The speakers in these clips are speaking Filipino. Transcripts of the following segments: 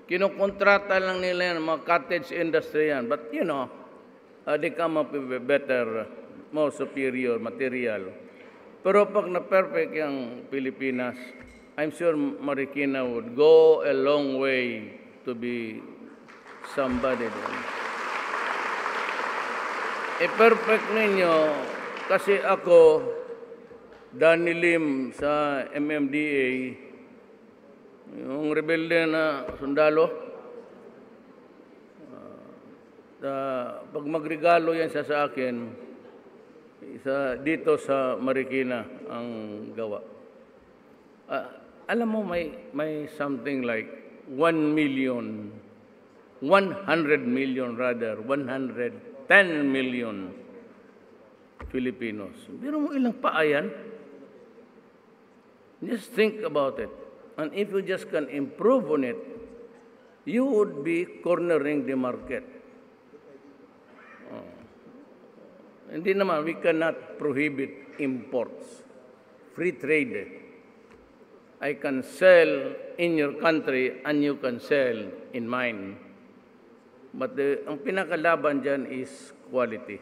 Kinukontrata lang nila yan, mga cottage industry yan. But they come up with a better, more superior material. Pero pag na-perfect yung Pilipinas, I'm sure Marikina would go a long way to be somebody there. I-perfect ninyo, kasi ako, Danny Lim sa MMDA, yung rebelde na sundalo, pag magregalo yan siya sa akin, dito sa Marikina ang gawa. Alam mo, may something like 100 million Filipinos. Pero mo ilang paayan? Just think about it. And if you just can improve on it, you would be cornering the market. Hindi naman, we cannot prohibit imports. Free trade. I can sell in your country and you can sell in mine. But ang pinakalaban dyan is quality.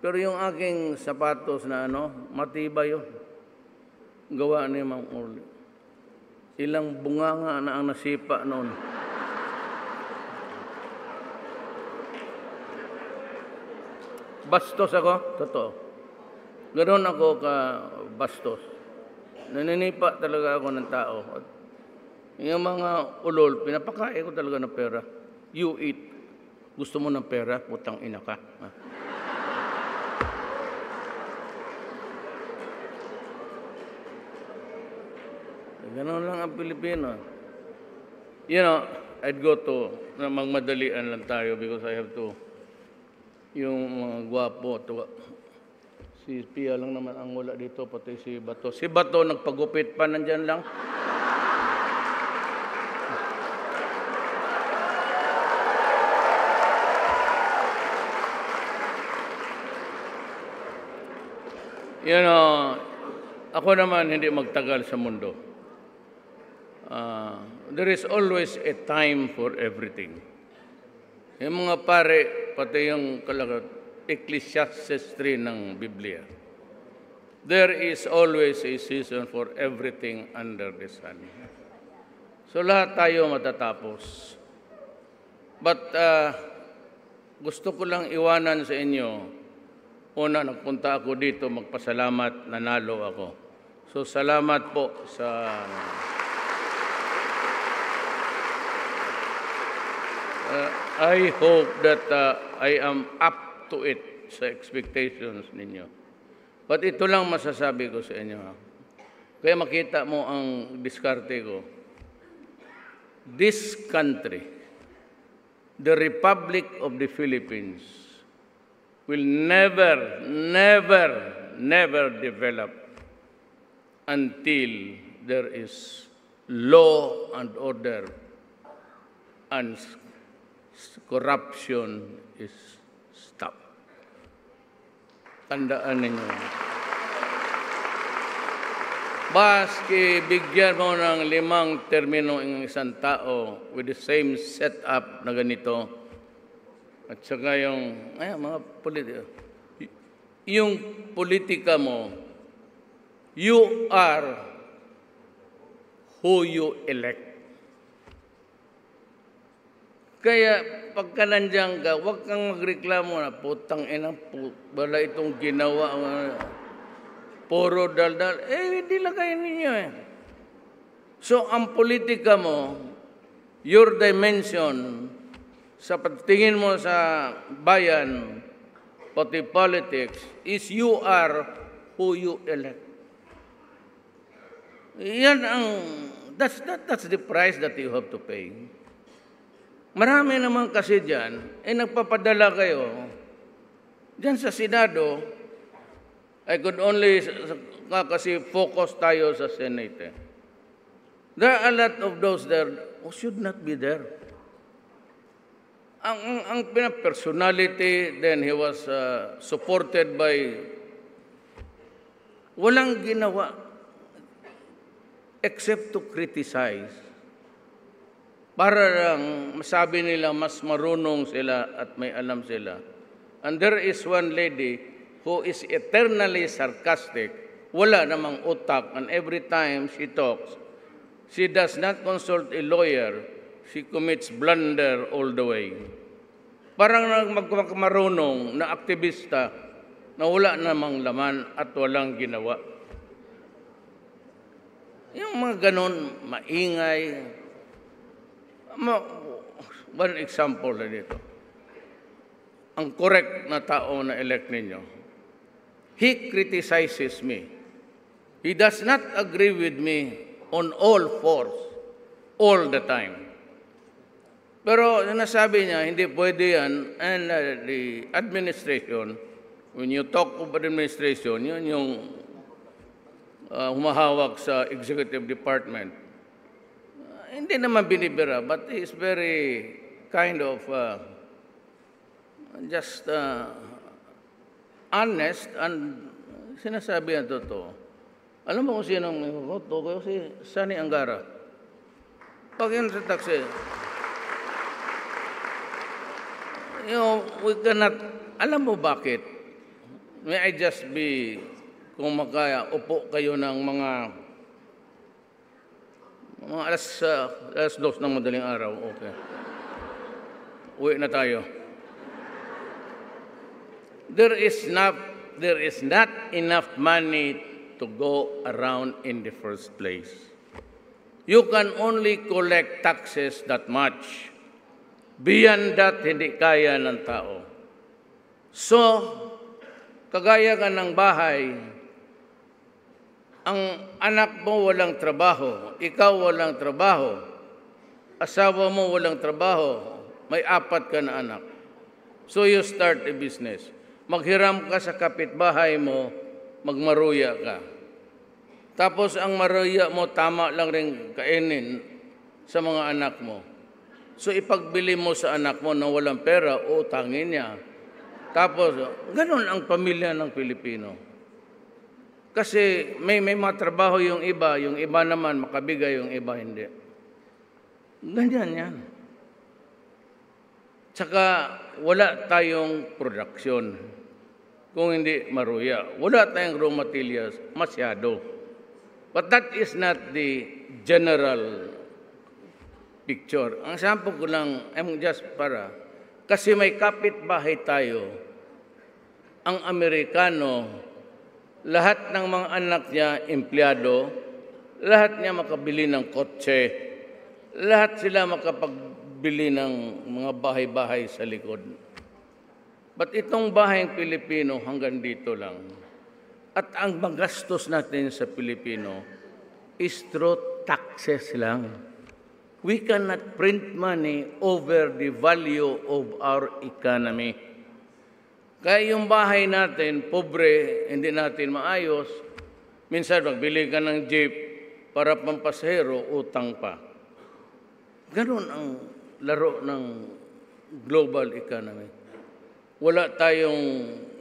Pero yung aking sapatos na matibay yun. Gawa ni Mang Orly. Ilang bunganga na ang nasipa noon. Bastos ako, totoo. Ganoon ako ka-bastos. Naninipa talaga ako ng tao. At yung mga ulol, pinapakain ko talaga ng pera. You eat. Gusto mo ng pera, putang ina ka. Ganoon lang ang Pilipino. I'd go to, magmadalian lang tayo because I have to, yung mga gwapo, si Pia lang naman ang wala dito, pati si Bato. Si Bato, nagpagupit pa, nandyan lang. Ako naman hindi magtagal sa mundo. There is always a time for everything. Yung mga pare, pati yung Ecclesiastes 3 ng Biblia. There is always a season for everything under the sun. So lahat tayo matatapos. But gusto ko lang iwanan sa inyo, una, nagpunta ako dito, magpasalamat, nanalo ako. So salamat po sa... I hope that I am up to it sa expectations ninyo. But ito lang masasabi ko sa inyo. Kaya makita mo ang diskarte ko. This country, the Republic of the Philippines, will never develop until there is law and order and corruption is stopped. Tandaan ninyo. Baski bigyan mo ng 5 termino ng isang tao with the same setup na ganito. At saka yung mga politika. Yung politika mo, you are who you elect. Kaya pagka nandiyan ka, huwag kang magreklamo na, putang ina, wala itong ginawa. Puro daldal. Hindi lang kayo ninyo eh. So, ang politika mo, your dimension, sa pagtingin mo sa bayan, pati politics, is you are who you elect. Yan that's the price that you have to pay. Marami naman kasi dyan, nagpapadala kayo. Dyan sa Senado, I could only, kasi focus tayo sa Senate. There are a lot of those there who should not be there. Ang personality, then he was supported by, walang ginawa except to criticize. para lang masabi nila mas marunong sila at may alam sila. And there is one lady who is eternally sarcastic, wala namang utak, and every time she talks, she does not consult a lawyer, she commits blunder all the way. Parang magmarunong na aktivista na wala namang laman at walang ginawa. Yung mga ganon, maingay. One example na dito. Ang correct na tao na elect ninyo, he criticizes me. He does not agree with me on all fours, all the time. Pero nasabi niya, hindi pwede yan. And the administration, when you talk of administration, yun yung humahawak sa executive department. Hindi naman binibira, but he is very kind of just honest and sinasabi ang totoo. Alam mo kung sino ang may voto? Kasi Sani Angara. Pag yun sa taxi, we cannot, alam mo bakit? May I just be, kung upo kayo ng mga alas 2 ng madaling araw, okay. Uwi na tayo. There is not enough money to go around in the first place. You can only collect taxes that much. Beyond that, hindi kaya ng tao. So, kagaya ka ng bahay, ang anak mo walang trabaho, ikaw walang trabaho, asawa mo walang trabaho, may 4 ka na anak. So you start a business. Maghiram ka sa kapitbahay mo, magmaruya ka. Tapos ang maruya mo, tama lang rin kainin sa mga anak mo. So ipagbili mo sa anak mo na walang pera, utangin niya. Tapos, ganun ang pamilya ng Pilipino. Kasi may mga trabaho yung iba naman makabigay, yung iba hindi. Ganyan yan. Tsaka wala tayong production kung hindi maruya. Wala tayong raw materials, masyado. But that is not the general picture. Ang sample ko lang, kasi may kapitbahay tayo, ang Amerikano, lahat ng mga anak niya empleyado, lahat niya makabili ng kotse, lahat sila makapagbili ng mga bahay-bahay sa likod. But itong bahayang Pilipino hanggang dito lang. At ang magastos natin sa Pilipino is through taxes lang. We cannot print money over the value of our economy. Kaya yung bahay natin, pobre, hindi natin maayos. Minsan, magbili ka ng jeep para pampasahero, utang pa. Ganun ang laro ng global economy.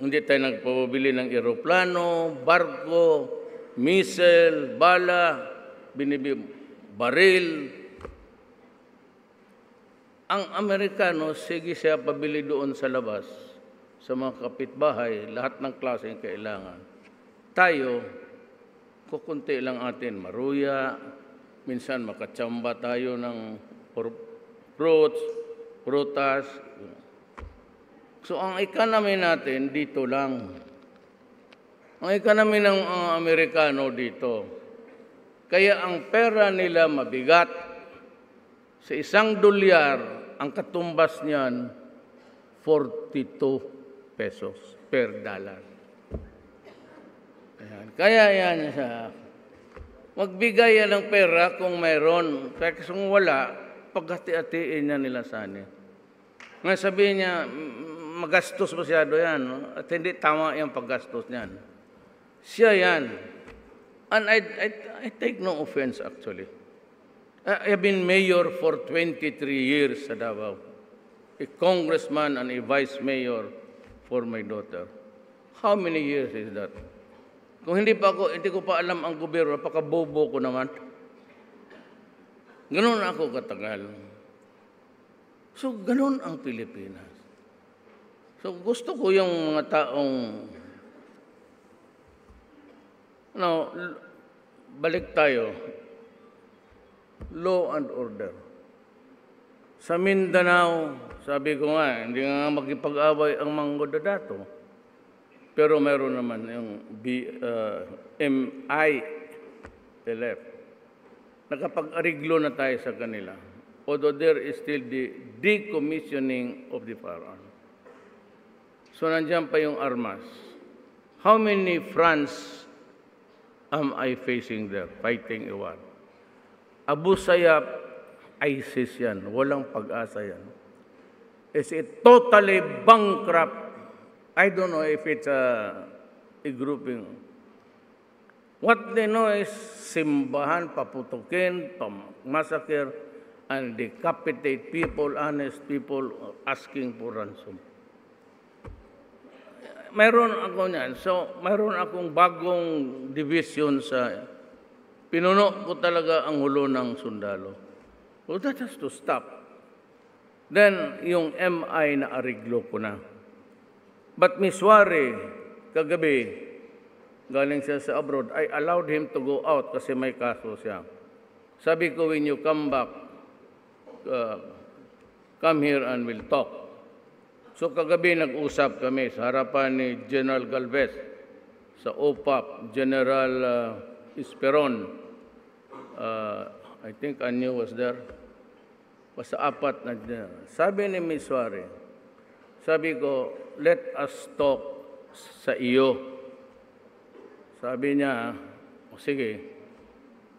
Hindi tayo nagpapabili ng eroplano, barko, missile, bala, baril. Ang Amerikano, sige siya pabili doon sa labas, sa mga kapitbahay, lahat ng klase ang kailangan. Tayo, kukunti lang atin, maruya, minsan makatsamba tayo ng fruits, prutas. So ang economy natin dito lang. Ang economy ng Amerikano dito. Kaya ang pera nila mabigat. Sa $1, ang katumbas niyan, 42 pesos per dollar. Ayan. Kaya yan siya. Magbigay yan ng pera kung mayroon. Kaya kung wala, paghati-hatiin niya nila sana. Ngayon sabihin niya, magastos masyado yan. No? At hindi tama yung paggastos niyan. Siya yan. And I take no offense actually. I have been mayor for 23 years sa Davao. A congressman and a vice mayor for my daughter. How many years is that? Kung hindi ko pa alam ang gobyerno, napakabobo ko naman. Ganun ako katagal. So, ganun ang Pilipinas. So, gusto ko yung mga taong, balik tayo, law and order. Sa Mindanao, sabi ko nga, hindi nga makipag-away ang Mangudadato. Pero meron naman yung MILF. Nakapag-ariglo na tayo sa kanila. Although there is still the decommissioning of the firearm. So nandiyan pa yung armas. How many fronts am I facing there, fighting a war? Abu Sayyaf, ISIS yan. Walang pag-asa yan. Is it totally bankrupt? I don't know if it's a grouping. What they know is simbahan, paputukin, massacre, and decapitate people, honest people, asking for ransom. Mayroon ako niyan. So, mayroon akong bagong division sa... Pinuno ko talaga ang hulo ng sundalo. Well, that has to stop. Then, yung MI na ariglo ko na. But Miss Wari, kagabi, galing siya sa abroad, I allowed him to go out kasi may kaso siya. Sabi ko, when you come back, come here and we'll talk. So kagabi nag-usap kami sa harapan ni General Galvez, sa OPAP, General Esperon. I think Anyo was there. Basta apat na general. Sabi ni Ms. Wari, sabi ko, let us talk sa iyo. Sabi niya, sige,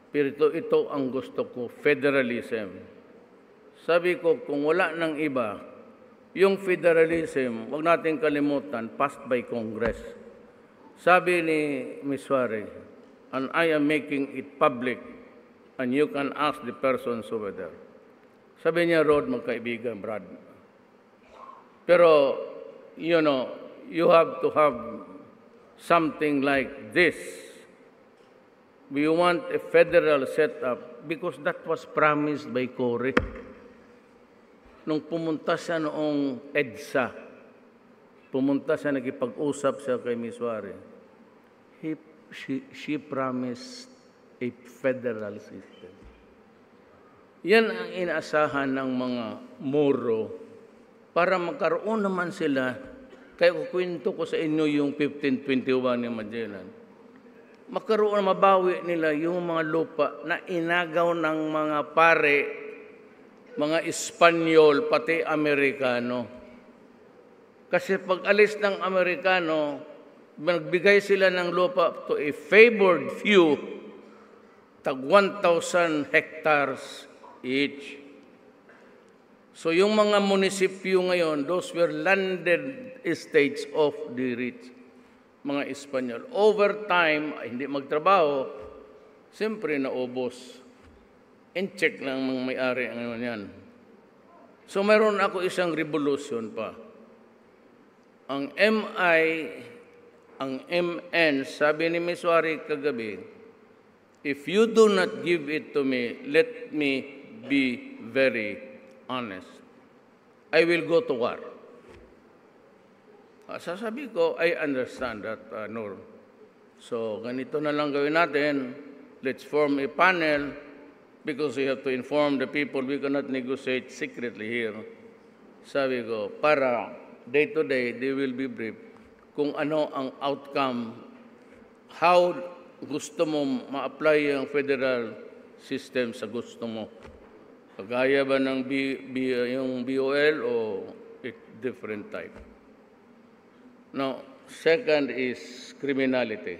pero ito ang gusto ko, federalism. Sabi ko, kung wala ng iba, yung federalism, huwag natin kalimutan, passed by Congress. Sabi ni Ms. Wari, and I am making it public, and you can ask the persons over there. Sabi niya, Rod, magkaibigan, Brad. Pero, you know, you have to have something like this. We want a federal setup because that was promised by Cory. Nung pumunta siya noong EDSA, pumunta siya, nagipag-usap siya kay Ms. Wari, she promised a federal system. Yan ang inaasahan ng mga Moro para magkaroon naman sila. Kaya kukwento ko sa inyo yung 1521 ni Magellan. Magkaroon, mabawi nila yung mga lupa na inagaw ng mga pare, mga Espanyol, pati Amerikano. Kasi pag alis ng Amerikano, nagbigay sila ng lupa to a favored few, tag 1,000 hectares each. So yung mga munisipyo ngayon, those were landed estates of the rich, mga Espanyol. Over time, hindi magtrabaho, siyempre naubos. In-check lang mga may-ari ngayon yan. So mayroon ako isang revolution pa. Ang MI, ang MN, sabi ni Ms. Wari kagabi, if you do not give it to me, let me be very honest. I will go to war. Sasabi ko, I understand that, Nur. So, ganito na lang gawin natin. Let's form a panel because we have to inform the people. We cannot negotiate secretly here. Sabi ko, para day to day, they will be briefed kung ano ang outcome, how gusto mo ma-apply ang federal system sa gusto mo. Kagaya ba ng yung BOL o different type? Now, second is criminality.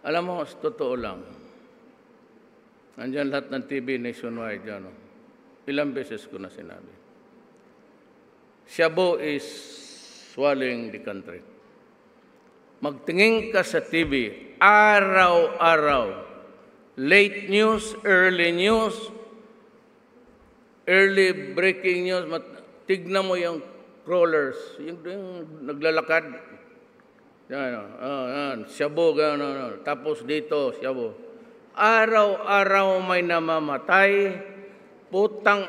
Alam mo, totoo lang. Nandiyan lahat ng TV nationwide dyan. Ilang beses ko na sinabi. Shabu is swallowing the country. Magtingin ka sa TV, araw-araw. Late news, early breaking news. Tignan mo yung crawlers, yung naglalakad. Yan, Shabu, gano'n. Tapos dito, Shabu. Araw-araw may namamatay, putang